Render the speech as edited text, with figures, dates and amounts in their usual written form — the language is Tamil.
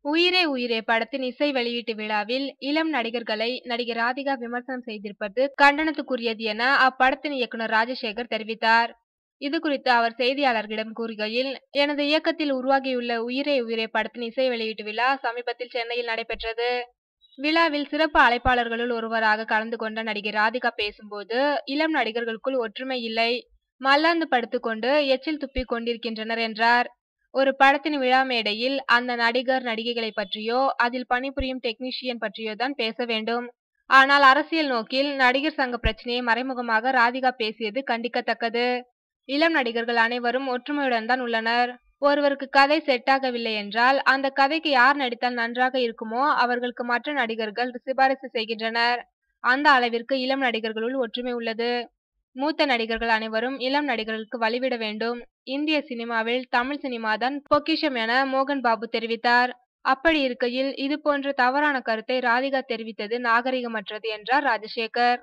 உயிரே உயிரே படத்தின் இசை வெளியீட்டு விழாவில் இளம் நடிகர்களை நடிகை ராதிகா விமர்சனம் செய்திருப்பது கண்டனத்துக்குரியது என அப்படத்தின் இயக்குனர் ராஜசேகர் தெரிவித்தார். இது குறித்து அவர் செய்தியாளர்களிடம் கூறுகையில், எனது இயக்கத்தில் உருவாகியுள்ள உயிரே உயிரே படத்தின் இசை வெளியீட்டு விழா சமீபத்தில் சென்னையில் நடைபெற்றது. விழாவில் சிறப்பு அழைப்பாளர்களுள் ஒருவராக கலந்து கொண்ட நடிகை ராதிகா பேசும்போது, இளம் நடிகர்களுக்குள் ஒற்றுமை இல்லை, மல்லாந்து படுத்துக்கொண்டு எச்சில் துப்பிக் கொண்டிருக்கின்றனர் என்றார். ஒரு படத்தின் விழா மேடையில் அந்த நடிகர் நடிகைகளை பற்றியோ அதில் பணிபுரியும் டெக்னீஷியன் பற்றியோ தான் பேச வேண்டும். ஆனால் அரசியல் நோக்கில் நடிகர் சங்க பிரச்சனையை மறைமுகமாக ராதிகா பேசியது கண்டிக்கத்தக்கது. இளம் நடிகர்கள் அனைவரும் ஒற்றுமையுடன் தான் உள்ளனர். ஒருவருக்கு கதை செட் ஆகவில்லை என்றால் அந்த கதைக்கு யார் நடித்தால் நன்றாக இருக்குமோ அவர்களுக்கு மற்ற நடிகர்கள் சிபாரிசு செய்கின்றனர். அந்த அளவிற்கு இளம் நடிகர்களுள் ஒற்றுமை உள்ளது. மூத்த நடிகர்கள் அனைவரும் இளம் நடிகர்களுக்கு வழிவிட வேண்டும். இந்திய சினிமாவில் தமிழ் சினிமாதான் பொக்கிஷம் என மோகன் பாபு தெரிவித்தார். அப்படி இருக்கையில் இது போன்ற தவறான கருத்தை ராதிகா தெரிவித்தது நாகரிகமற்றது என்றார் ராஜசேகர்.